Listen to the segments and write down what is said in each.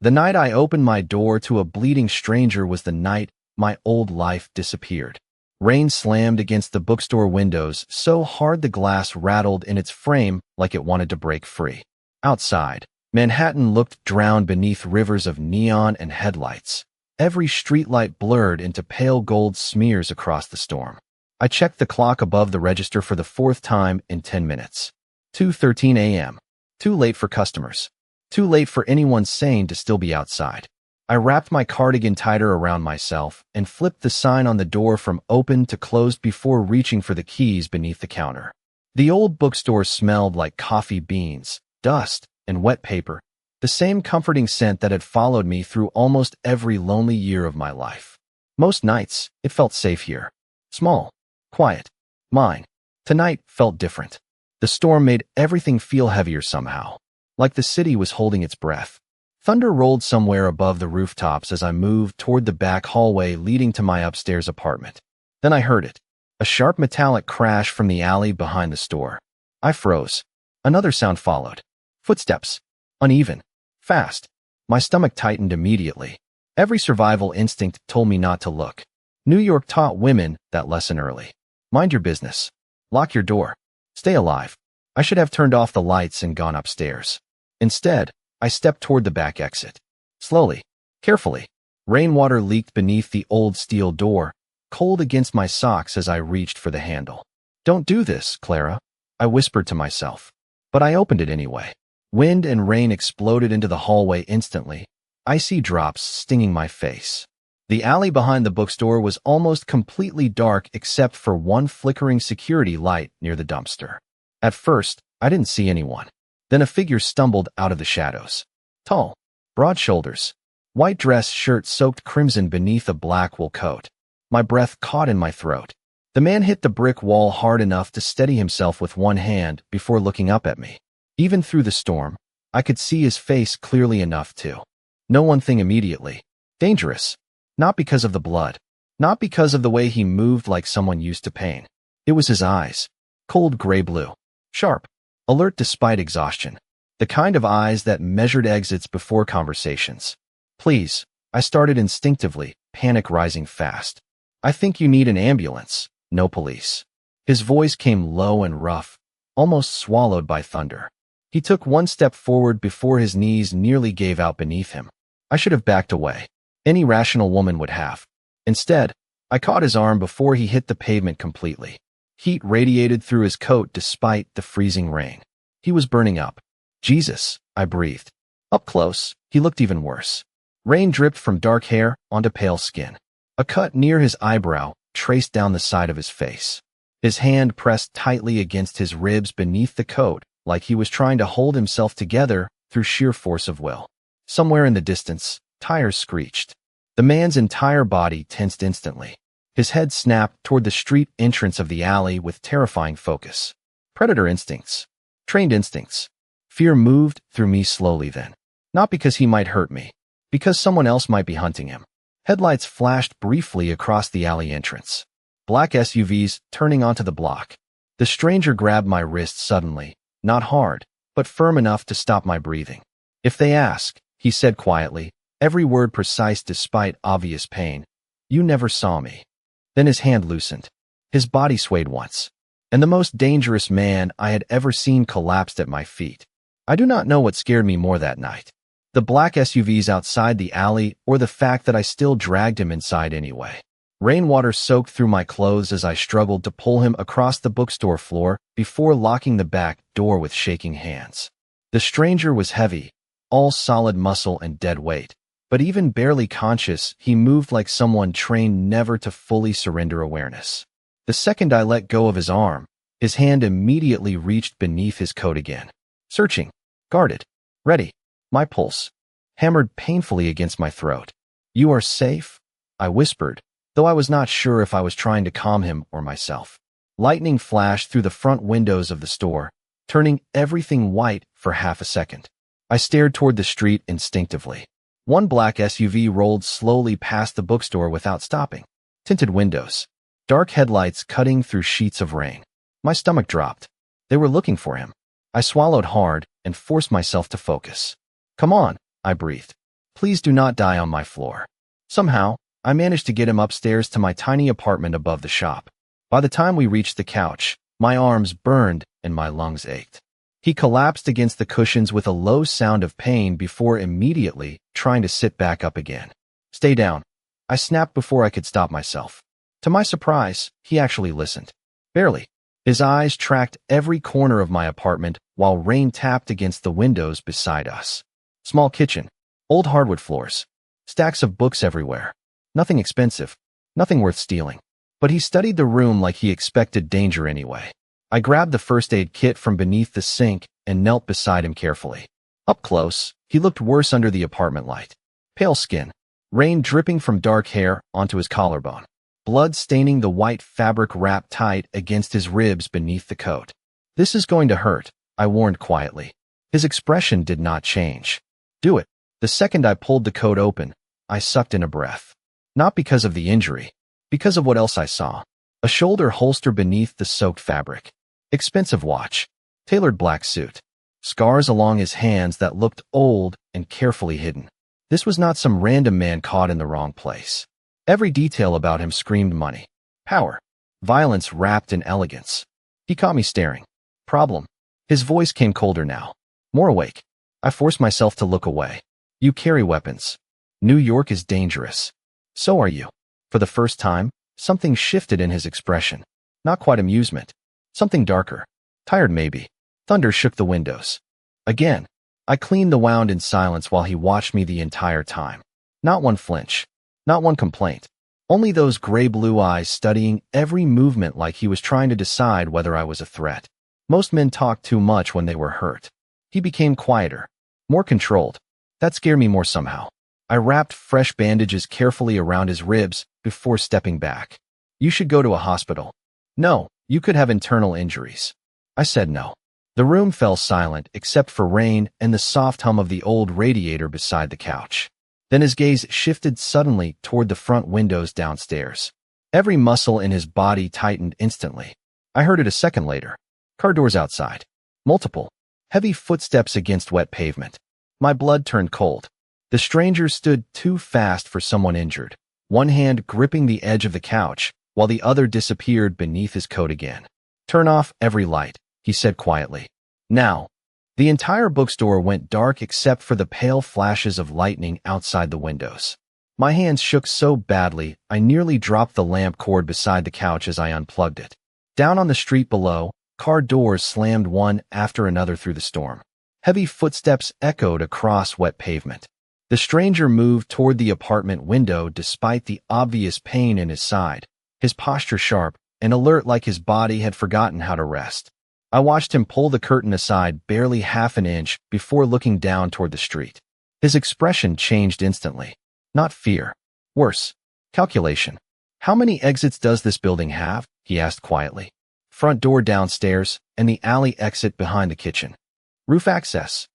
The night I opened my door to a bleeding stranger was the night my old life disappeared. Rain slammed against the bookstore windows so hard the glass rattled in its frame like it wanted to break free. Outside, Manhattan looked drowned beneath rivers of neon and headlights, every streetlight blurred into pale gold smears across the storm. I checked the clock above the register for the fourth time in 10 minutes. 2:13 a.m. Too late for customers. Too late for anyone sane to still be outside. I wrapped my cardigan tighter around myself and flipped the sign on the door from open to closed before reaching for the keys beneath the counter. The old bookstore smelled like coffee beans, dust, and wet paper, the same comforting scent that had followed me through almost every lonely year of my life. Most nights, it felt safe here. Small, quiet, mine. Tonight felt different. The storm made everything feel heavier somehow, like the city was holding its breath. Thunder rolled somewhere above the rooftops as I moved toward the back hallway leading to my upstairs apartment. Then I heard it, a sharp metallic crash from the alley behind the store. I froze. Another sound followed. Footsteps. Uneven. Fast. My stomach tightened immediately. Every survival instinct told me not to look. New York taught women that lesson early. Mind your business. Lock your door. Stay alive. I should have turned off the lights and gone upstairs. Instead, I stepped toward the back exit. Slowly, carefully. Rainwater leaked beneath the old steel door, cold against my socks as I reached for the handle. "Don't do this, Clara," I whispered to myself. But I opened it anyway. Wind and rain exploded into the hallway instantly, icy drops stinging my face. The alley behind the bookstore was almost completely dark except for one flickering security light near the dumpster. At first, I didn't see anyone. Then a figure stumbled out of the shadows. Tall, broad shoulders, white dress shirt soaked crimson beneath a black wool coat. My breath caught in my throat. The man hit the brick wall hard enough to steady himself with one hand before looking up at me. Even through the storm, I could see his face clearly enough to know one thing immediately. Dangerous. Not because of the blood. Not because of the way he moved like someone used to pain. It was his eyes. Cold gray blue. Sharp. Alert despite exhaustion. The kind of eyes that measured exits before conversations. "Please," I started instinctively, panic rising fast. "I think you need an ambulance, no police." His voice came low and rough, almost swallowed by thunder. He took one step forward before his knees nearly gave out beneath him. I should have backed away. Any rational woman would have. Instead, I caught his arm before he hit the pavement completely. Heat radiated through his coat despite the freezing rain. He was burning up. "Jesus," I breathed. Up close, he looked even worse. Rain dripped from dark hair onto pale skin. A cut near his eyebrow traced down the side of his face. His hand pressed tightly against his ribs beneath the coat, like he was trying to hold himself together through sheer force of will. Somewhere in the distance, tires screeched. The man's entire body tensed instantly. His head snapped toward the street entrance of the alley with terrifying focus. Predator instincts. Trained instincts. Fear moved through me slowly then. Not because he might hurt me. Because someone else might be hunting him. Headlights flashed briefly across the alley entrance. Black SUVs turning onto the block. The stranger grabbed my wrist suddenly, not hard, but firm enough to stop my breathing. "If they ask," he said quietly, every word precise despite obvious pain, "you never saw me." Then his hand loosened. His body swayed once, and the most dangerous man I had ever seen collapsed at my feet. I do not know what scared me more that night. The black SUVs outside the alley or the fact that I still dragged him inside anyway. Rainwater soaked through my clothes as I struggled to pull him across the bookstore floor before locking the back door with shaking hands. The stranger was heavy, all solid muscle and dead weight. But even barely conscious, he moved like someone trained never to fully surrender awareness. The second I let go of his arm, his hand immediately reached beneath his coat again. Searching, guarded, ready. My pulse hammered painfully against my throat. "You are safe?" I whispered, though I was not sure if I was trying to calm him or myself. Lightning flashed through the front windows of the store, turning everything white for half a second. I stared toward the street instinctively. One black SUV rolled slowly past the bookstore without stopping. Tinted windows. Dark headlights cutting through sheets of rain. My stomach dropped. They were looking for him. I swallowed hard and forced myself to focus. "Come on," I breathed. Please do not die on my floor. Somehow, I managed to get him upstairs to my tiny apartment above the shop. By the time we reached the couch, my arms burned and my lungs ached. He collapsed against the cushions with a low sound of pain before immediately trying to sit back up again. Stay down. I snapped before I could stop myself. To my surprise, he actually listened. Barely. His eyes tracked every corner of my apartment while rain tapped against the windows beside us. Small kitchen. Old hardwood floors. Stacks of books everywhere. Nothing expensive. Nothing worth stealing. But he studied the room like he expected danger anyway. I grabbed the first aid kit from beneath the sink and knelt beside him carefully. Up close, he looked worse under the apartment light. Pale skin. Rain dripping from dark hair onto his collarbone. Blood staining the white fabric wrapped tight against his ribs beneath the coat. This is going to hurt, I warned quietly. His expression did not change. Do it. The second I pulled the coat open, I sucked in a breath. Not because of the injury, because of what else I saw. A shoulder holster beneath the soaked fabric. Expensive watch. Tailored black suit. Scars along his hands that looked old and carefully hidden. This was not some random man caught in the wrong place. Every detail about him screamed money, power, violence wrapped in elegance. He caught me staring. Problem. His voice came colder now. More awake. I forced myself to look away. You carry weapons. New York is dangerous. So are you. For the first time, something shifted in his expression. Not quite amusement. Something darker. Tired maybe. Thunder shook the windows. Again, I cleaned the wound in silence while he watched me the entire time. Not one flinch. Not one complaint. Only those gray-blue eyes studying every movement like he was trying to decide whether I was a threat. Most men talk too much when they were hurt. He became quieter. More controlled. That scared me more somehow. I wrapped fresh bandages carefully around his ribs before stepping back. You should go to a hospital. No, you could have internal injuries. I said no. The room fell silent except for rain and the soft hum of the old radiator beside the couch. Then his gaze shifted suddenly toward the front windows downstairs. Every muscle in his body tightened instantly. I heard it a second later. Car doors outside. Multiple. Heavy footsteps against wet pavement. My blood turned cold. The stranger stood too fast for someone injured, one hand gripping the edge of the couch, while the other disappeared beneath his coat again. Turn off every light, he said quietly. Now. The entire bookstore went dark except for the pale flashes of lightning outside the windows. My hands shook so badly, I nearly dropped the lamp cord beside the couch as I unplugged it. Down on the street below, car doors slammed one after another through the storm. Heavy footsteps echoed across wet pavement. The stranger moved toward the apartment window despite the obvious pain in his side, his posture sharp and alert like his body had forgotten how to rest. I watched him pull the curtain aside barely half an inch before looking down toward the street. His expression changed instantly. Not fear. Worse. Calculation. How many exits does this building have? He asked quietly. Front door downstairs and the alley exit behind the kitchen. Roof access.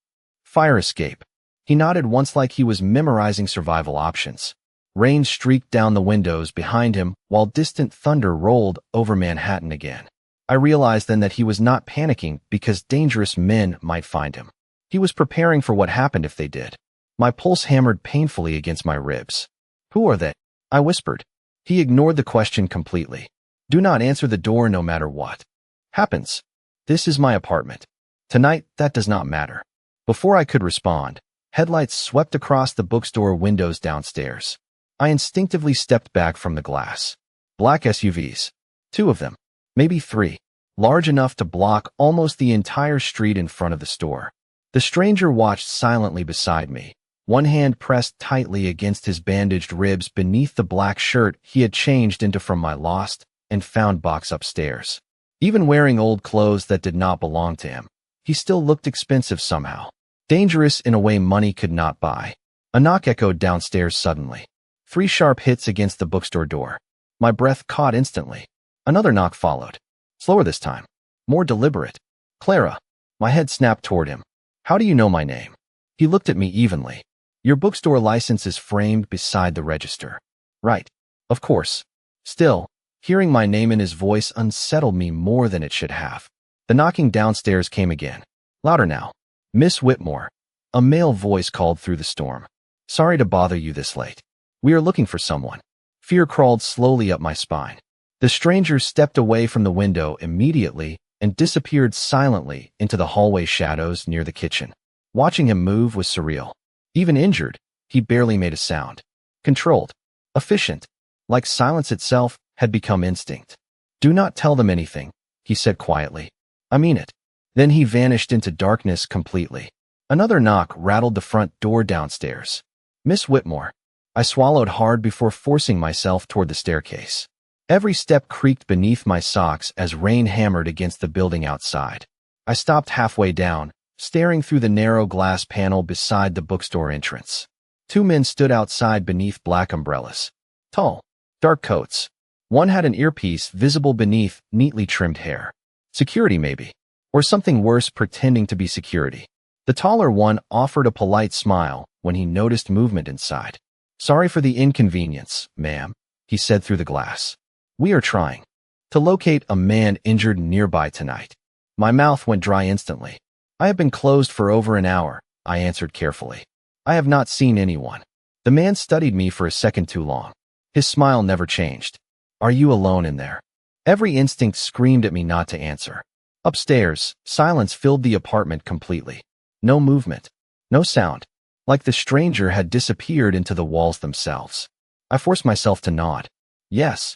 Fire escape. He nodded once like he was memorizing survival options. Rain streaked down the windows behind him while distant thunder rolled over Manhattan again. I realized then that he was not panicking because dangerous men might find him. He was preparing for what happened if they did. My pulse hammered painfully against my ribs. Who are they? I whispered. He ignored the question completely. Do not answer the door no matter what happens. This is my apartment. Tonight, that does not matter. Before I could respond, headlights swept across the bookstore windows downstairs. I instinctively stepped back from the glass. Black SUVs. 2 of them. Maybe 3. Large enough to block almost the entire street in front of the store. The stranger watched silently beside me, one hand pressed tightly against his bandaged ribs beneath the black shirt he had changed into from my lost and found box upstairs. Even wearing old clothes that did not belong to him, he still looked expensive somehow. Dangerous in a way money could not buy. A knock echoed downstairs suddenly. 3 sharp hits against the bookstore door. My breath caught instantly. Another knock followed. Slower this time. More deliberate. Clara. My head snapped toward him. How do you know my name? He looked at me evenly. Your bookstore license is framed beside the register. Right. Of course. Still, hearing my name in his voice unsettled me more than it should have. The knocking downstairs came again. Louder now. Miss Whitmore. A male voice called through the storm. Sorry to bother you this late. We are looking for someone. Fear crawled slowly up my spine. The stranger stepped away from the window immediately and disappeared silently into the hallway shadows near the kitchen. Watching him move was surreal. Even injured, he barely made a sound. Controlled. Efficient. Like silence itself had become instinct. Do not tell them anything, he said quietly. I mean it. Then he vanished into darkness completely. Another knock rattled the front door downstairs. Miss Whitmore. I swallowed hard before forcing myself toward the staircase. Every step creaked beneath my socks as rain hammered against the building outside. I stopped halfway down, staring through the narrow glass panel beside the bookstore entrance. Two men stood outside beneath black umbrellas. Tall, dark coats. One had an earpiece visible beneath neatly trimmed hair. Security, maybe. Or something worse, pretending to be security. The taller one offered a polite smile when he noticed movement inside. Sorry for the inconvenience, ma'am, he said through the glass. We are trying to locate a man injured nearby tonight. My mouth went dry instantly. I have been closed for over an hour, I answered carefully. I have not seen anyone. The man studied me for a second too long. His smile never changed. Are you alone in there? Every instinct screamed at me not to answer. Upstairs, silence filled the apartment completely. No movement. No sound. Like the stranger had disappeared into the walls themselves. I forced myself to nod. Yes.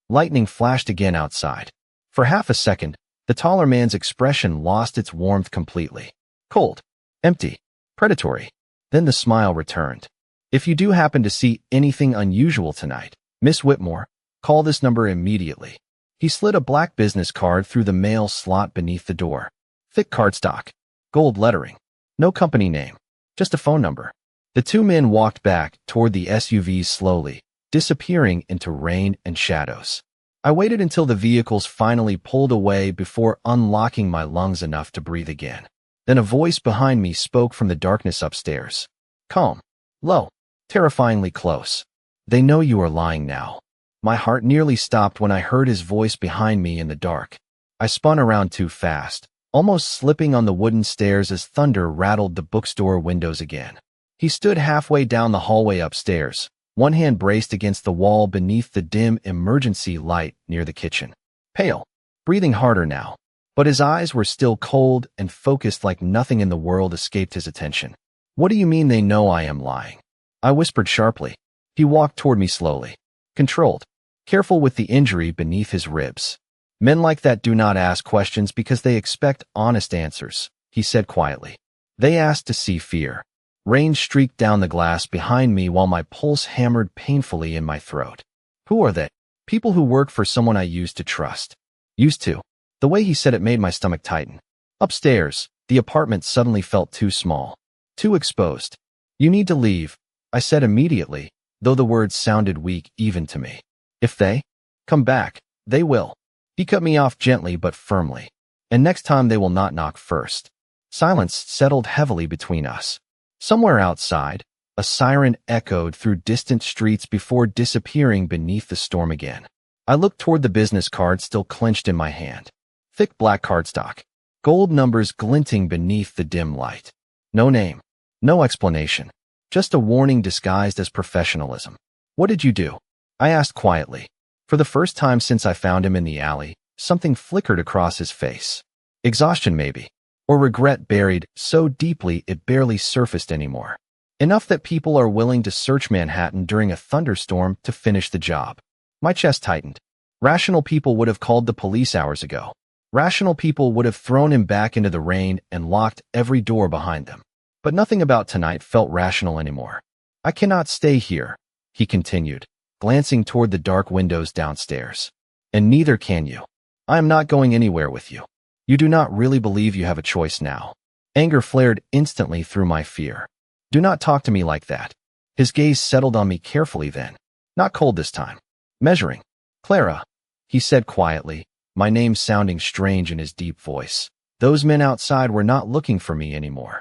Lightning flashed again outside. For half a second, the taller man's expression lost its warmth completely. Cold. Empty. Predatory. Then the smile returned. If you do happen to see anything unusual tonight, Miss Whitmore, call this number immediately. He slid a black business card through the mail slot beneath the door. Thick cardstock. Gold lettering. No company name. Just a phone number. The two men walked back toward the SUVs slowly, disappearing into rain and shadows. I waited until the vehicles finally pulled away before unlocking my lungs enough to breathe again. Then a voice behind me spoke from the darkness upstairs. Calm. Low. Terrifyingly close. They know you are lying now. My heart nearly stopped when I heard his voice behind me in the dark. I spun around too fast, almost slipping on the wooden stairs as thunder rattled the bookstore windows again. He stood halfway down the hallway upstairs, one hand braced against the wall beneath the dim emergency light near the kitchen. Pale, breathing harder now, but his eyes were still cold and focused like nothing in the world escaped his attention. What do you mean they know I am lying? I whispered sharply. He walked toward me slowly, controlled, careful with the injury beneath his ribs. Men like that do not ask questions because they expect honest answers, he said quietly. They ask to see fear. Rain streaked down the glass behind me while my pulse hammered painfully in my throat. Who are they? People who work for someone I used to trust. Used to. The way he said it made my stomach tighten. Upstairs, the apartment suddenly felt too small. Too exposed. You need to leave, I said immediately, though the words sounded weak even to me. If they come back, they will. He cut me off gently but firmly. And next time they will not knock first. Silence settled heavily between us. Somewhere outside, a siren echoed through distant streets before disappearing beneath the storm again. I looked toward the business card still clenched in my hand. Thick black cardstock. Gold numbers glinting beneath the dim light. No name. No explanation. Just a warning disguised as professionalism. What did you do? I asked quietly. For the first time since I found him in the alley, something flickered across his face. Exhaustion maybe. Or regret buried so deeply it barely surfaced anymore. Enough that people are willing to search Manhattan during a thunderstorm to finish the job. My chest tightened. Rational people would have called the police hours ago. Rational people would have thrown him back into the rain and locked every door behind them. But nothing about tonight felt rational anymore. I cannot stay here, he continued, glancing toward the dark windows downstairs. And neither can you. I am not going anywhere with you. You do not really believe you have a choice now. Anger flared instantly through my fear. Do not talk to me like that. His gaze settled on me carefully then. Not cold this time. Measuring. Clara, he said quietly, my name sounding strange in his deep voice. Those men outside were not looking for me anymore.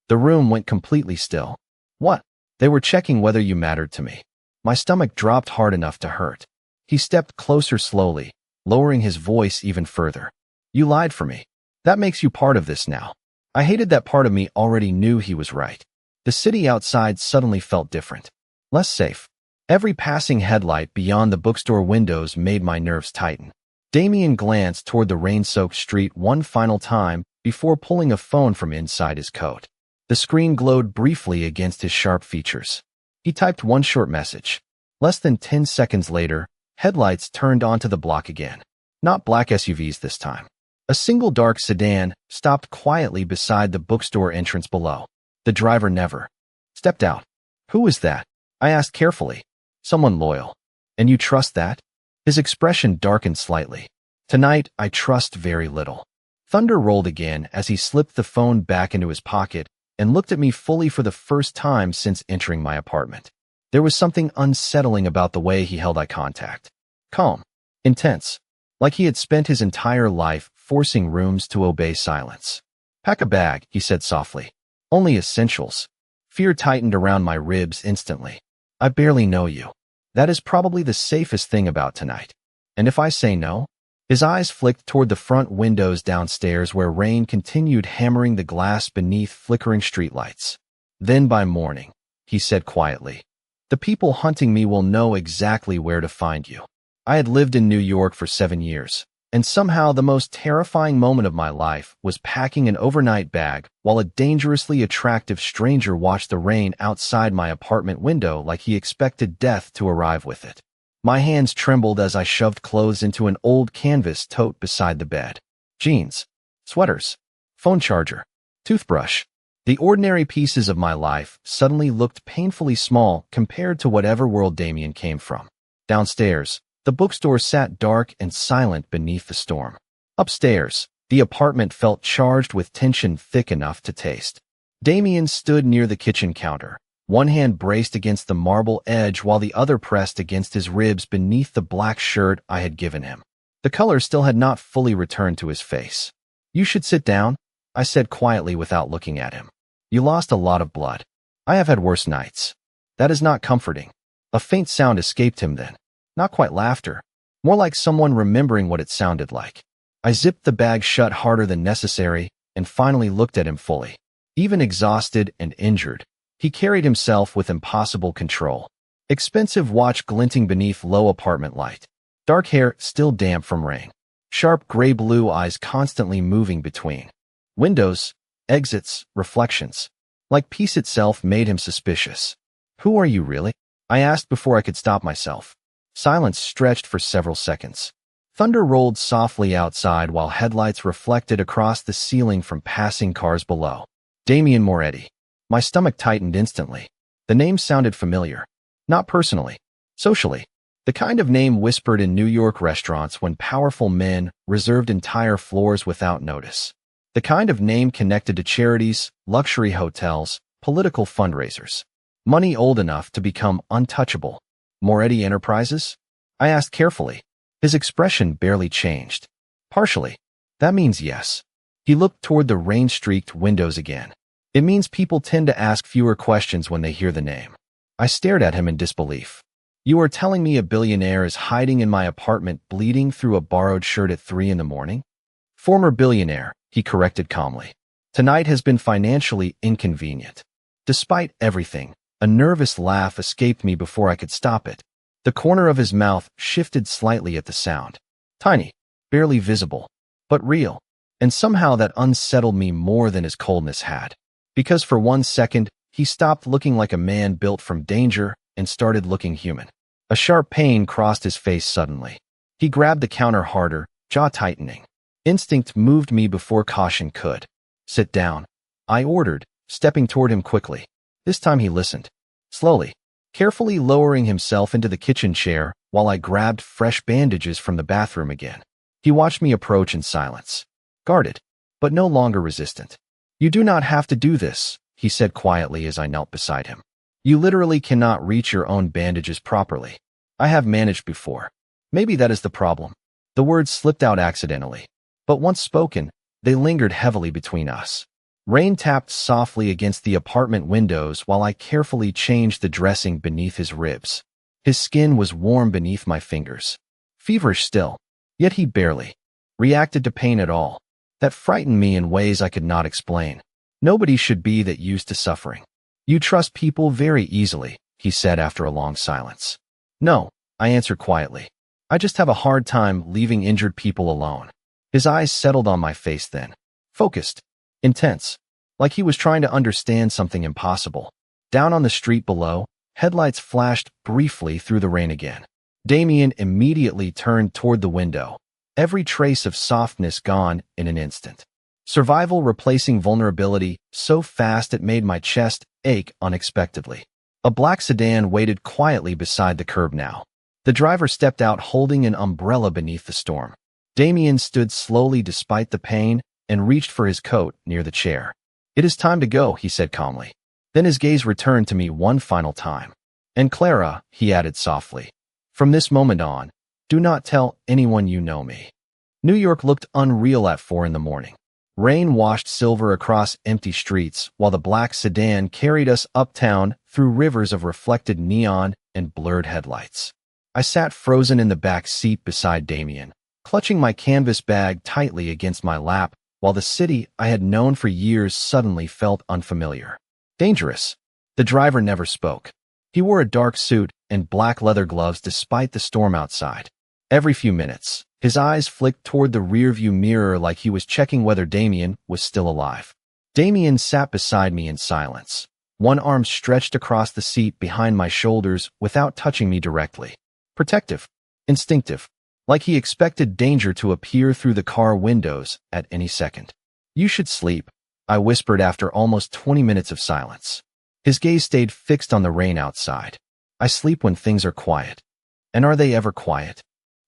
The room went completely still. What? They were checking whether you mattered to me. My stomach dropped hard enough to hurt. He stepped closer slowly, lowering his voice even further. You lied for me. That makes you part of this now. I hated that part of me already knew he was right. The city outside suddenly felt different. Less safe. Every passing headlight beyond the bookstore windows made my nerves tighten. Damien glanced toward the rain-soaked street one final time before pulling a phone from inside his coat. The screen glowed briefly against his sharp features. He typed one short message. Less than 10 seconds later, headlights turned onto the block again. Not black SUVs this time. A single dark sedan stopped quietly beside the bookstore entrance below. The driver never stepped out. Who was that? I asked carefully. Someone loyal. And you trust that? His expression darkened slightly. Tonight, I trust very little. Thunder rolled again as he slipped the phone back into his pocket and looked at me fully for the first time since entering my apartment. There was something unsettling about the way he held eye contact. Calm. Intense. Like he had spent his entire life forcing rooms to obey silence. Pack a bag, he said softly. Only essentials. Fear tightened around my ribs instantly. I barely know you. That is probably the safest thing about tonight. And if I say no? His eyes flicked toward the front windows downstairs where rain continued hammering the glass beneath flickering streetlights. Then by morning, he said quietly, the people hunting me will know exactly where to find you. I had lived in New York for 7 years, and somehow the most terrifying moment of my life was packing an overnight bag while a dangerously attractive stranger watched the rain outside my apartment window like he expected death to arrive with it. My hands trembled as I shoved clothes into an old canvas tote beside the bed. Jeans, sweaters, phone charger, toothbrush. The ordinary pieces of my life suddenly looked painfully small compared to whatever world Damien came from. Downstairs, the bookstore sat dark and silent beneath the storm. Upstairs, the apartment felt charged with tension thick enough to taste. Damien stood near the kitchen counter, one hand braced against the marble edge while the other pressed against his ribs beneath the black shirt I had given him. The color still had not fully returned to his face. You should sit down, I said quietly without looking at him. You lost a lot of blood. I have had worse nights. That is not comforting. A faint sound escaped him then. Not quite laughter, more like someone remembering what it sounded like. I zipped the bag shut harder than necessary and finally looked at him fully. Even exhausted and injured, he carried himself with impossible control. Expensive watch glinting beneath low apartment light. Dark hair still damp from rain. Sharp gray-blue eyes constantly moving between windows, exits, reflections. Like peace itself made him suspicious. Who are you really? I asked before I could stop myself. Silence stretched for several seconds. Thunder rolled softly outside while headlights reflected across the ceiling from passing cars below. Damien Moretti. My stomach tightened instantly. The name sounded familiar. Not personally. Socially. The kind of name whispered in New York restaurants when powerful men reserved entire floors without notice. The kind of name connected to charities, luxury hotels, political fundraisers. Money old enough to become untouchable. Moretti Enterprises? I asked carefully. His expression barely changed. Partially. That means yes. He looked toward the rain-streaked windows again. It means people tend to ask fewer questions when they hear the name. I stared at him in disbelief. You are telling me a billionaire is hiding in my apartment bleeding through a borrowed shirt at 3 in the morning? Former billionaire, he corrected calmly. Tonight has been financially inconvenient. Despite everything, a nervous laugh escaped me before I could stop it. The corner of his mouth shifted slightly at the sound. Tiny, barely visible, but real. And somehow that unsettled me more than his coldness had. Because for 1 second, he stopped looking like a man built from danger and started looking human. A sharp pain crossed his face suddenly. He grabbed the counter harder, jaw tightening. Instinct moved me before caution could. Sit down, I ordered, stepping toward him quickly. This time he listened. Slowly, carefully lowering himself into the kitchen chair while I grabbed fresh bandages from the bathroom again. He watched me approach in silence. Guarded, but no longer resistant. You do not have to do this, he said quietly as I knelt beside him. You literally cannot reach your own bandages properly. I have managed before. Maybe that is the problem. The words slipped out accidentally. But once spoken, they lingered heavily between us. Rain tapped softly against the apartment windows while I carefully changed the dressing beneath his ribs. His skin was warm beneath my fingers. Feverish still, yet he barely reacted to pain at all. That frightened me in ways I could not explain. Nobody should be that used to suffering. You trust people very easily, he said after a long silence. No, I answered quietly. I just have a hard time leaving injured people alone. His eyes settled on my face then. Focused. Intense. Like he was trying to understand something impossible. Down on the street below, headlights flashed briefly through the rain again. Damien immediately turned toward the window, every trace of softness gone in an instant. Survival replacing vulnerability so fast it made my chest ache unexpectedly. A black sedan waited quietly beside the curb now. The driver stepped out holding an umbrella beneath the storm. Damien stood slowly despite the pain and reached for his coat near the chair. It is time to go, he said calmly. Then his gaze returned to me one final time. And Clara, he added softly, from this moment on, do not tell anyone you know me. New York looked unreal at 4 in the morning. Rain washed silver across empty streets while the black sedan carried us uptown through rivers of reflected neon and blurred headlights. I sat frozen in the back seat beside Damien, clutching my canvas bag tightly against my lap while the city I had known for years suddenly felt unfamiliar. Dangerous. The driver never spoke. He wore a dark suit and black leather gloves despite the storm outside. Every few minutes, his eyes flicked toward the rearview mirror like he was checking whether Damien was still alive. Damien sat beside me in silence, one arm stretched across the seat behind my shoulders without touching me directly. Protective, instinctive, like he expected danger to appear through the car windows at any second. You should sleep, I whispered after almost 20 minutes of silence. His gaze stayed fixed on the rain outside. I sleep when things are quiet. And are they ever quiet?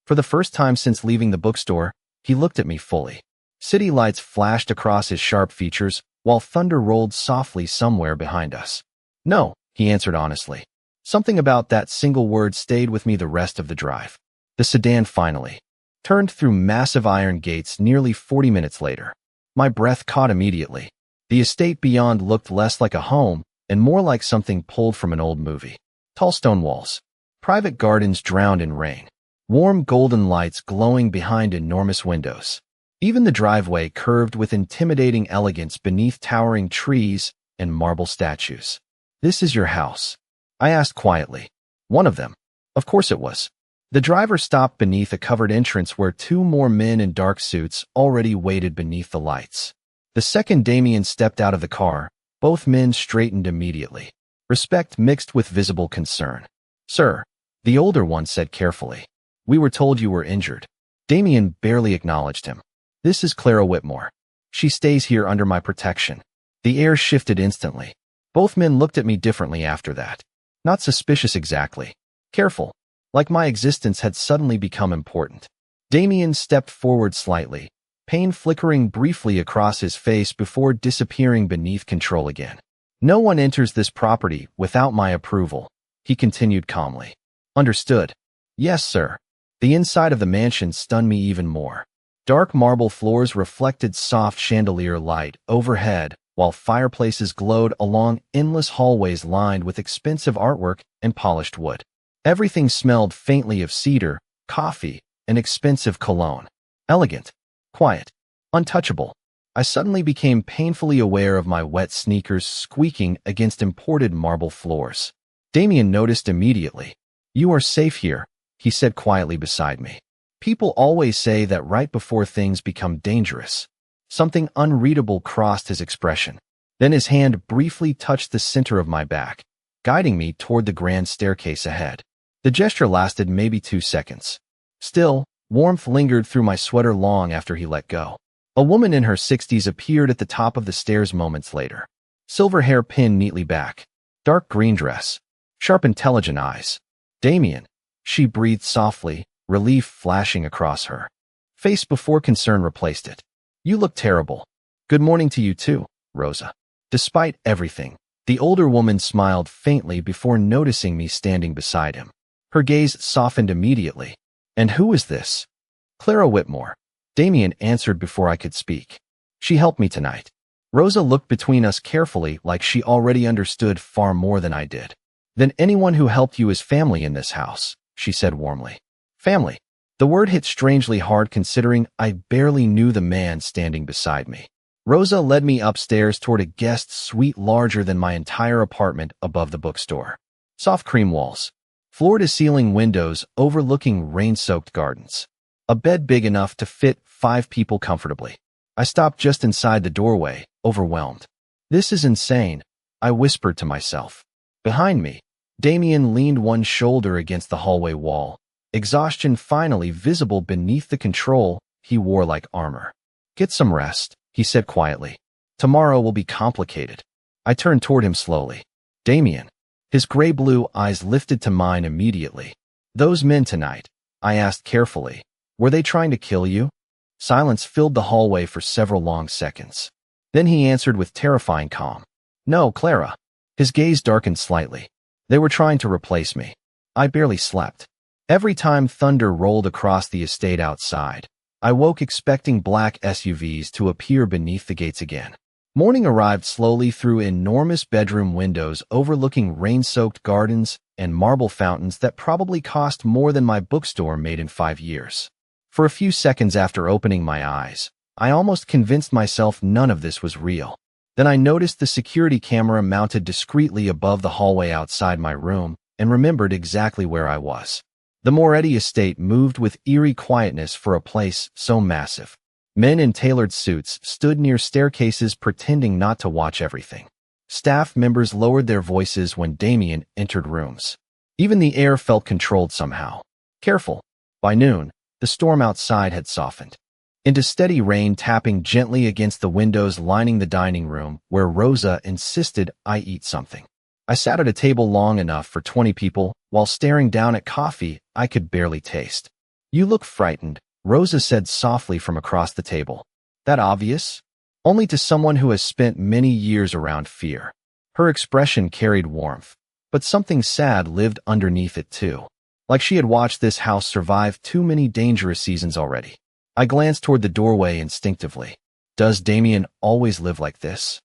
For the first time since leaving the bookstore, he looked at me fully. City lights flashed across his sharp features, while thunder rolled softly somewhere behind us. No, he answered honestly. Something about that single word stayed with me the rest of the drive. The sedan finally turned through massive iron gates nearly 40 minutes later. My breath caught immediately. The estate beyond looked less like a home and more like something pulled from an old movie. Tall stone walls, private gardens drowned in rain, warm golden lights glowing behind enormous windows. Even the driveway curved with intimidating elegance beneath towering trees and marble statues. This is your house? I asked quietly. One of them. Of course it was. The driver stopped beneath a covered entrance where 2 more men in dark suits already waited beneath the lights. The second Damien stepped out of the car, both men straightened immediately. Respect mixed with visible concern. Sir, the older one said carefully. We were told you were injured. Damien barely acknowledged him. This is Clara Whitmore. She stays here under my protection. The air shifted instantly. Both men looked at me differently after that. Not suspicious exactly. Careful. Like my existence had suddenly become important. Damien stepped forward slightly, pain flickering briefly across his face before disappearing beneath control again. No one enters this property without my approval, he continued calmly. Understood. Yes, sir. The inside of the mansion stunned me even more. Dark marble floors reflected soft chandelier light overhead, while fireplaces glowed along endless hallways lined with expensive artwork and polished wood. Everything smelled faintly of cedar, coffee, and expensive cologne. Elegant, quiet, untouchable. I suddenly became painfully aware of my wet sneakers squeaking against imported marble floors. Damien noticed immediately. You are safe here, he said quietly beside me. People always say that right before things become dangerous. Something unreadable crossed his expression. Then his hand briefly touched the center of my back, guiding me toward the grand staircase ahead. The gesture lasted maybe 2 seconds. Still, warmth lingered through my sweater long after he let go. A woman in her 60s appeared at the top of the stairs moments later. Silver hair pinned neatly back. Dark green dress. Sharp, intelligent eyes. Damien, she breathed softly, relief flashing across her face before concern replaced it. You look terrible. Good morning to you too, Rosa. Despite everything, the older woman smiled faintly before noticing me standing beside him. Her gaze softened immediately. And who is this? Clara Whitmore. Damien answered before I could speak. She helped me tonight. Rosa looked between us carefully like she already understood far more than I did. Then anyone who helped you is family in this house, she said warmly. Family. The word hit strangely hard considering I barely knew the man standing beside me. Rosa led me upstairs toward a guest suite larger than my entire apartment above the bookstore. Soft cream walls, floor-to-ceiling windows overlooking rain-soaked gardens. A bed big enough to fit 5 people comfortably. I stopped just inside the doorway, overwhelmed. This is insane, I whispered to myself. Behind me, Damien leaned one shoulder against the hallway wall, exhaustion finally visible beneath the control he wore like armor. Get some rest, he said quietly. Tomorrow will be complicated. I turned toward him slowly. Damien. His gray-blue eyes lifted to mine immediately. Those men tonight, I asked carefully. Were they trying to kill you? Silence filled the hallway for several long seconds. Then he answered with terrifying calm. No, Clara. His gaze darkened slightly. They were trying to replace me. I barely slept. Every time thunder rolled across the estate outside, I woke expecting black SUVs to appear beneath the gates again. Morning arrived slowly through enormous bedroom windows overlooking rain-soaked gardens and marble fountains that probably cost more than my bookstore made in 5 years. For a few seconds after opening my eyes, I almost convinced myself none of this was real. Then I noticed the security camera mounted discreetly above the hallway outside my room and remembered exactly where I was. The Moretti estate moved with eerie quietness for a place so massive. Men in tailored suits stood near staircases pretending not to watch everything. Staff members lowered their voices when Damien entered rooms. Even the air felt controlled somehow. Careful. By noon, the storm outside had softened into steady rain tapping gently against the windows lining the dining room where Rosa insisted I eat something. I sat at a table long enough for 20 people while staring down at coffee I could barely taste. You look frightened, Rosa said softly from across the table. That obvious? Only to someone who has spent many years around fear. Her expression carried warmth, but something sad lived underneath it too. Like she had watched this house survive too many dangerous seasons already. I glanced toward the doorway instinctively. Does Damien always live like this?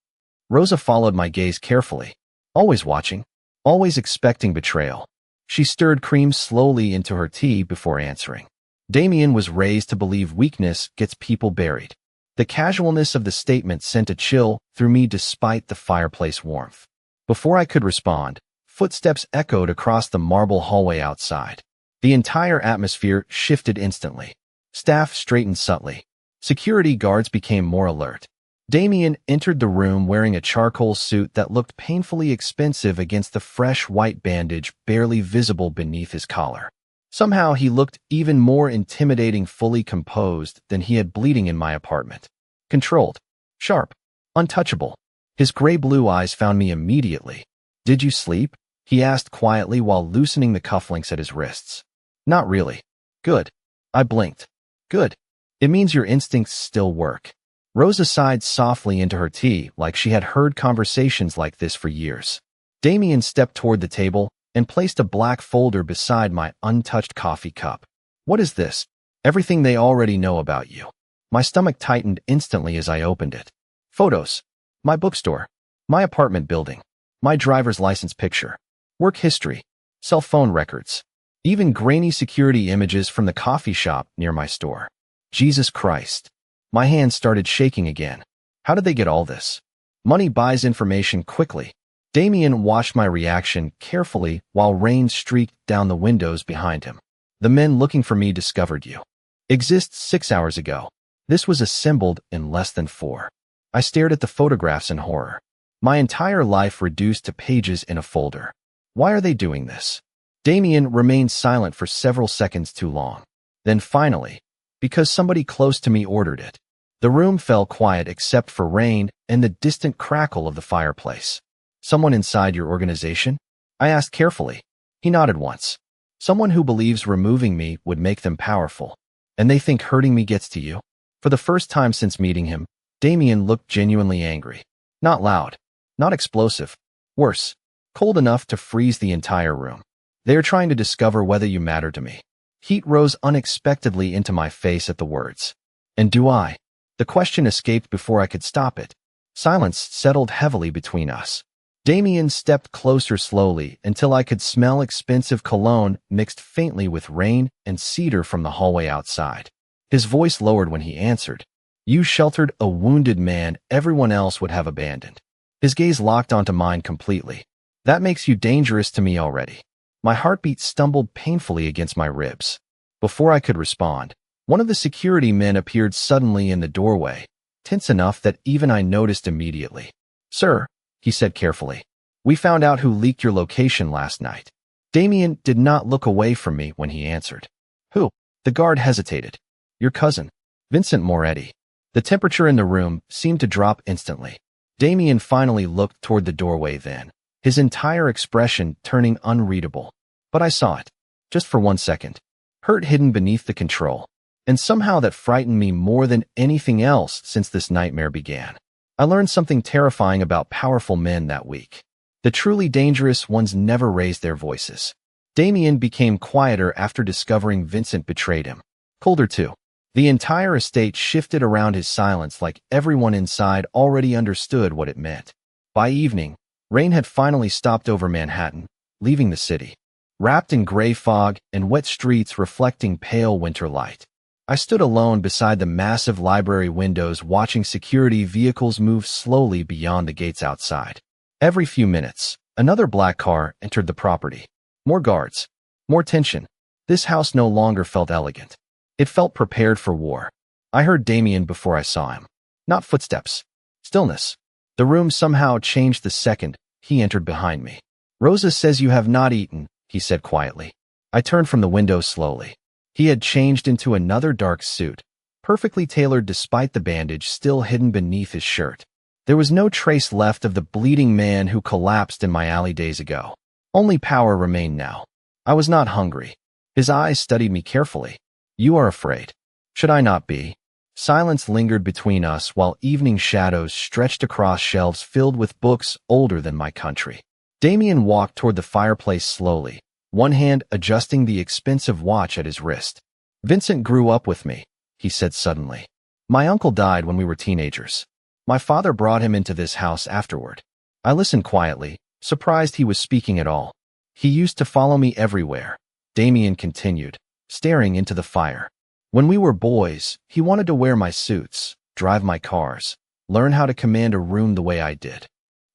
Rosa followed my gaze carefully. Always watching, always expecting betrayal. She stirred cream slowly into her tea before answering. Damien was raised to believe weakness gets people buried. The casualness of the statement sent a chill through me despite the fireplace warmth. Before I could respond, footsteps echoed across the marble hallway outside. The entire atmosphere shifted instantly. Staff straightened subtly. Security guards became more alert. Damien entered the room wearing a charcoal suit that looked painfully expensive against the fresh white bandage barely visible beneath his collar. Somehow he looked even more intimidating, fully composed than he had bleeding in my apartment. Controlled, sharp, untouchable. His gray-blue eyes found me immediately. Did you sleep? He asked quietly while loosening the cufflinks at his wrists. Not really. Good. I blinked. Good. It means your instincts still work. Rosa sighed softly into her tea like she had heard conversations like this for years. Damien stepped toward the table and placed a black folder beside my untouched coffee cup. What is this? Everything they already know about you. My stomach tightened instantly as I opened it. Photos. My bookstore. My apartment building. My driver's license picture. Work history. Cell phone records. Even grainy security images from the coffee shop near my store. Jesus Christ. My hands started shaking again. How did they get all this? Money buys information quickly. Damien watched my reaction carefully while rain streaked down the windows behind him. The men looking for me discovered you. Exists 6 hours ago. This was assembled in less than 4. I stared at the photographs in horror. My entire life reduced to pages in a folder. Why are they doing this? Damien remained silent for several seconds too long. Then finally, because somebody close to me ordered it. The room fell quiet except for rain and the distant crackle of the fireplace. Someone inside your organization? I asked carefully. He nodded once. Someone who believes removing me would make them powerful. And they think hurting me gets to you? For the first time since meeting him, Damien looked genuinely angry. Not loud. Not explosive. Worse. Cold enough to freeze the entire room. They are trying to discover whether you matter to me. Heat rose unexpectedly into my face at the words. And do I? The question escaped before I could stop it. Silence settled heavily between us. Damien stepped closer slowly until I could smell expensive cologne mixed faintly with rain and cedar from the hallway outside. His voice lowered when he answered. You sheltered a wounded man everyone else would have abandoned. His gaze locked onto mine completely. That makes you dangerous to me already. My heartbeat stumbled painfully against my ribs. Before I could respond, one of the security men appeared suddenly in the doorway, tense enough that even I noticed immediately. Sir, he said carefully, we found out who leaked your location last night. Damien did not look away from me when he answered. Who? The guard hesitated. Your cousin, Vincent Moretti. The temperature in the room seemed to drop instantly. Damien finally looked toward the doorway then, his entire expression turning unreadable. But I saw it, just for 1 second. Hurt hidden beneath the control. And somehow that frightened me more than anything else since this nightmare began. I learned something terrifying about powerful men that week. The truly dangerous ones never raised their voices. Damien became quieter after discovering Vincent betrayed him. Colder too. The entire estate shifted around his silence like everyone inside already understood what it meant. By evening, rain had finally stopped over Manhattan, leaving the city, wrapped in gray fog and wet streets reflecting pale winter light. I stood alone beside the massive library windows watching security vehicles move slowly beyond the gates outside. Every few minutes, another black car entered the property. More guards, more tension. This house no longer felt elegant. It felt prepared for war. I heard Damien before I saw him. Not footsteps. Stillness. The room somehow changed the second he entered behind me. Rosa says you have not eaten, he said quietly. I turned from the window slowly. He had changed into another dark suit, perfectly tailored despite the bandage still hidden beneath his shirt. There was no trace left of the bleeding man who collapsed in my alley days ago. Only power remained now. I was not hungry. His eyes studied me carefully. You are afraid. Should I not be? Silence lingered between us while evening shadows stretched across shelves filled with books older than my country. Damien walked toward the fireplace slowly, one hand adjusting the expensive watch at his wrist. Vincent grew up with me, he said suddenly. My uncle died when we were teenagers. My father brought him into this house afterward. I listened quietly, surprised he was speaking at all. He used to follow me everywhere, Damien continued, staring into the fire. When we were boys, he wanted to wear my suits, drive my cars, learn how to command a room the way I did.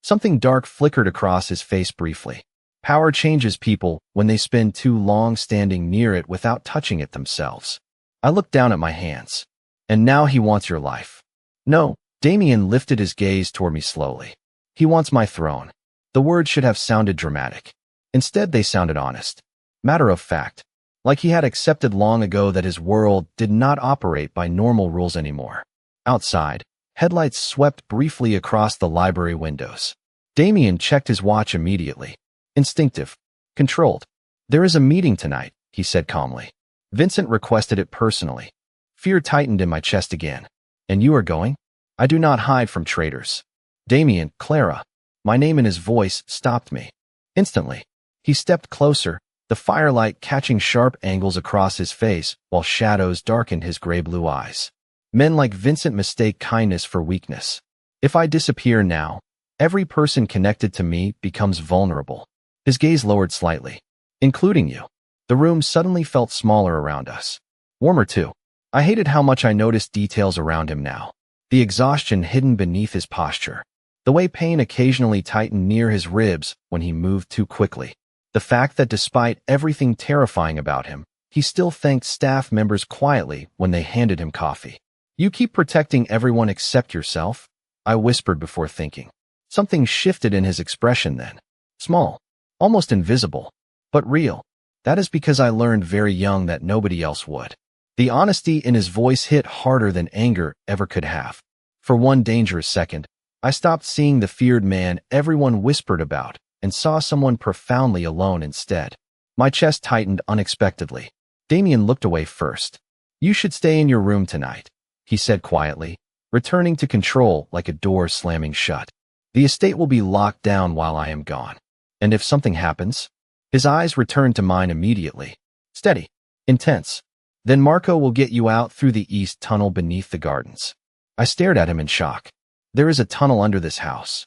Something dark flickered across his face briefly. Power changes people when they spend too long standing near it without touching it themselves. I looked down at my hands. And now he wants your life. No, Damien lifted his gaze toward me slowly. He wants my throne. The words should have sounded dramatic. Instead, they sounded honest. Matter of fact. Like he had accepted long ago that his world did not operate by normal rules anymore. Outside, headlights swept briefly across the library windows. Damien checked his watch immediately. Instinctive. Controlled. There is a meeting tonight, he said calmly. Vincent requested it personally. Fear tightened in my chest again. And you are going? I do not hide from traitors. Damien, Clara. My name in his voice stopped me. Instantly. He stepped closer, the firelight catching sharp angles across his face while shadows darkened his gray-blue eyes. Men like Vincent mistake kindness for weakness. If I disappear now, every person connected to me becomes vulnerable. His gaze lowered slightly. Including you. The room suddenly felt smaller around us. Warmer too. I hated how much I noticed details around him now. The exhaustion hidden beneath his posture. The way pain occasionally tightened near his ribs when he moved too quickly. The fact that despite everything terrifying about him, he still thanked staff members quietly when they handed him coffee. You keep protecting everyone except yourself? I whispered before thinking. Something shifted in his expression then. Small. Almost invisible. But real. That is because I learned very young that nobody else would. The honesty in his voice hit harder than anger ever could have. For one dangerous second, I stopped seeing the feared man everyone whispered about and saw someone profoundly alone instead. My chest tightened unexpectedly. Damien looked away first. You should stay in your room tonight, he said quietly, returning to control like a door slamming shut. The estate will be locked down while I am gone. And if something happens? His eyes returned to mine immediately. Steady. Intense. Then Marco will get you out through the east tunnel beneath the gardens. I stared at him in shock. There is a tunnel under this house.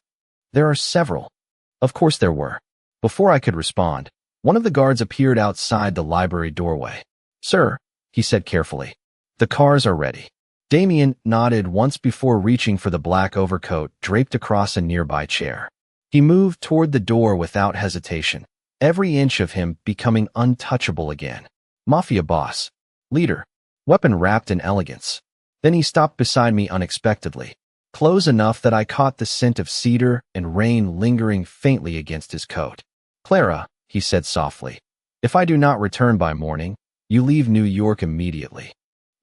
There are several. Of course there were. Before I could respond, one of the guards appeared outside the library doorway. Sir, he said carefully, the cars are ready. Damien nodded once before reaching for the black overcoat draped across a nearby chair. He moved toward the door without hesitation, every inch of him becoming untouchable again. Mafia Boss. Leader. Weapon wrapped in elegance. Then he stopped beside me unexpectedly, close enough that I caught the scent of cedar and rain lingering faintly against his coat. Clara, he said softly, if I do not return by morning, you leave New York immediately.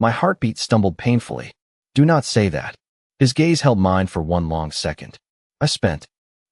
My heartbeat stumbled painfully. Do not say that. His gaze held mine for one long second. I spent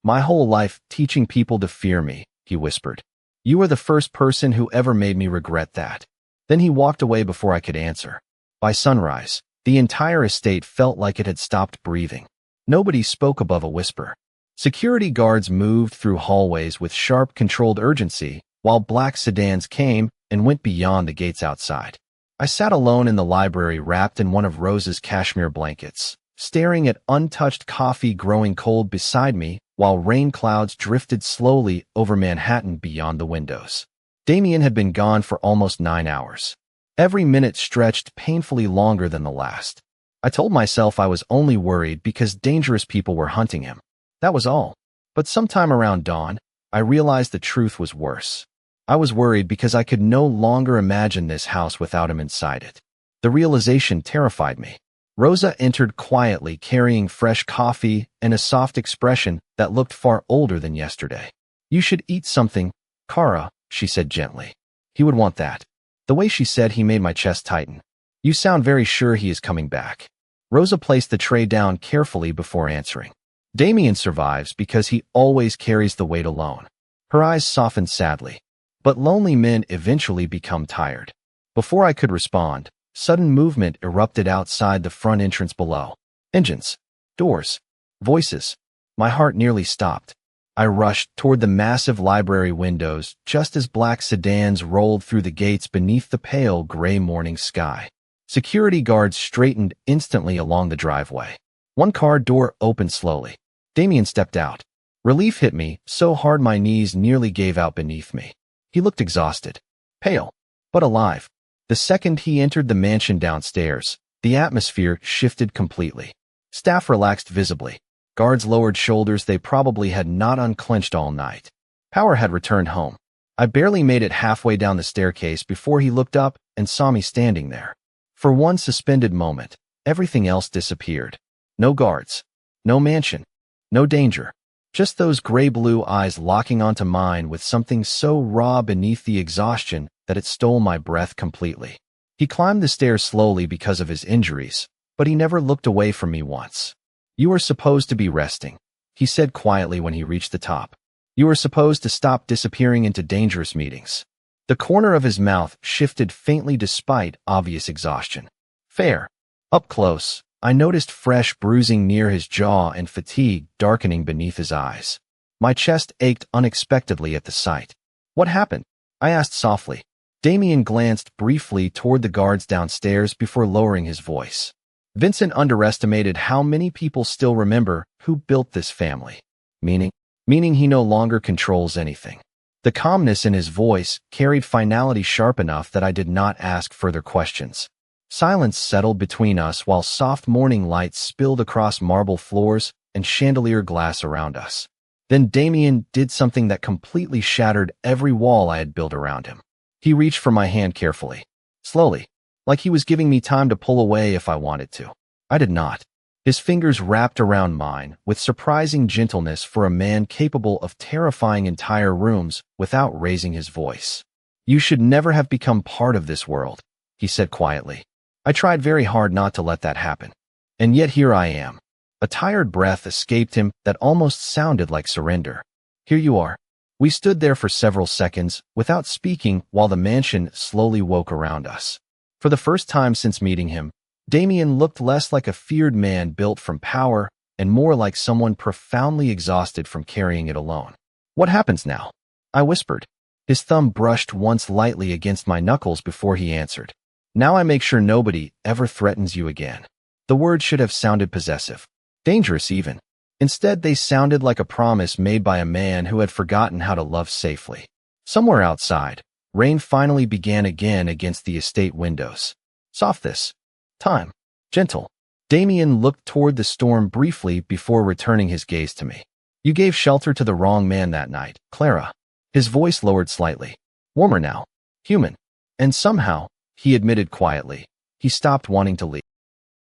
my whole life teaching people to fear me, he whispered. You are the first person who ever made me regret that. Then he walked away before I could answer. By sunrise, the entire estate felt like it had stopped breathing. Nobody spoke above a whisper. Security guards moved through hallways with sharp, controlled urgency, while black sedans came and went beyond the gates outside. I sat alone in the library wrapped in one of Rose's cashmere blankets, staring at untouched coffee growing cold beside me while rain clouds drifted slowly over Manhattan beyond the windows. Damien had been gone for almost 9 hours. Every minute stretched painfully longer than the last. I told myself I was only worried because dangerous people were hunting him. That was all. But sometime around dawn, I realized the truth was worse. I was worried because I could no longer imagine this house without him inside it. The realization terrified me. Rosa entered quietly, carrying fresh coffee and a soft expression that looked far older than yesterday. You should eat something, Kara, she said gently. He would want that. The way she said he made my chest tighten. You sound very sure he is coming back. Rosa placed the tray down carefully before answering. Damien survives because he always carries the weight alone. Her eyes softened sadly. But lonely men eventually become tired. Before I could respond, sudden movement erupted outside the front entrance below. Engines, doors, voices. My heart nearly stopped. I rushed toward the massive library windows just as black sedans rolled through the gates beneath the pale gray morning sky. Security guards straightened instantly along the driveway. One car door opened slowly. Damien stepped out. Relief hit me so hard my knees nearly gave out beneath me. He looked exhausted, pale, but alive. The second he entered the mansion downstairs, the atmosphere shifted completely. Staff relaxed visibly. Guards lowered shoulders they probably had not unclenched all night. Power had returned home. I barely made it halfway down the staircase before he looked up and saw me standing there. For one suspended moment, everything else disappeared. No guards, no mansion, no danger. Just those gray-blue eyes locking onto mine with something so raw beneath the exhaustion that it stole my breath completely. He climbed the stairs slowly because of his injuries, but he never looked away from me once. You are supposed to be resting, he said quietly when he reached the top. You are supposed to stop disappearing into dangerous meetings. The corner of his mouth shifted faintly despite obvious exhaustion. Fair. Up close, I noticed fresh bruising near his jaw and fatigue darkening beneath his eyes. My chest ached unexpectedly at the sight. What happened? I asked softly. Damien glanced briefly toward the guards downstairs before lowering his voice. Vincent underestimated how many people still remember who built this family. Meaning he no longer controls anything. The calmness in his voice carried finality sharp enough that I did not ask further questions. Silence settled between us while soft morning light spilled across marble floors and chandelier glass around us. Then Damien did something that completely shattered every wall I had built around him. He reached for my hand carefully, slowly, like he was giving me time to pull away if I wanted to. I did not. His fingers wrapped around mine with surprising gentleness for a man capable of terrifying entire rooms without raising his voice. You should never have become part of this world, he said quietly. I tried very hard not to let that happen. And yet here I am. A tired breath escaped him that almost sounded like surrender. Here you are. We stood there for several seconds without speaking while the mansion slowly woke around us. For the first time since meeting him, Damien looked less like a feared man built from power and more like someone profoundly exhausted from carrying it alone. What happens now? I whispered. His thumb brushed once lightly against my knuckles before he answered. Now I make sure nobody ever threatens you again. The words should have sounded possessive. Dangerous even. Instead, they sounded like a promise made by a man who had forgotten how to love safely. Somewhere outside, rain finally began again against the estate windows. Soft this time. Gentle. Damien looked toward the storm briefly before returning his gaze to me. You gave shelter to the wrong man that night, Clara. His voice lowered slightly. Warmer now. Human. And somehow, he admitted quietly, he stopped wanting to leave.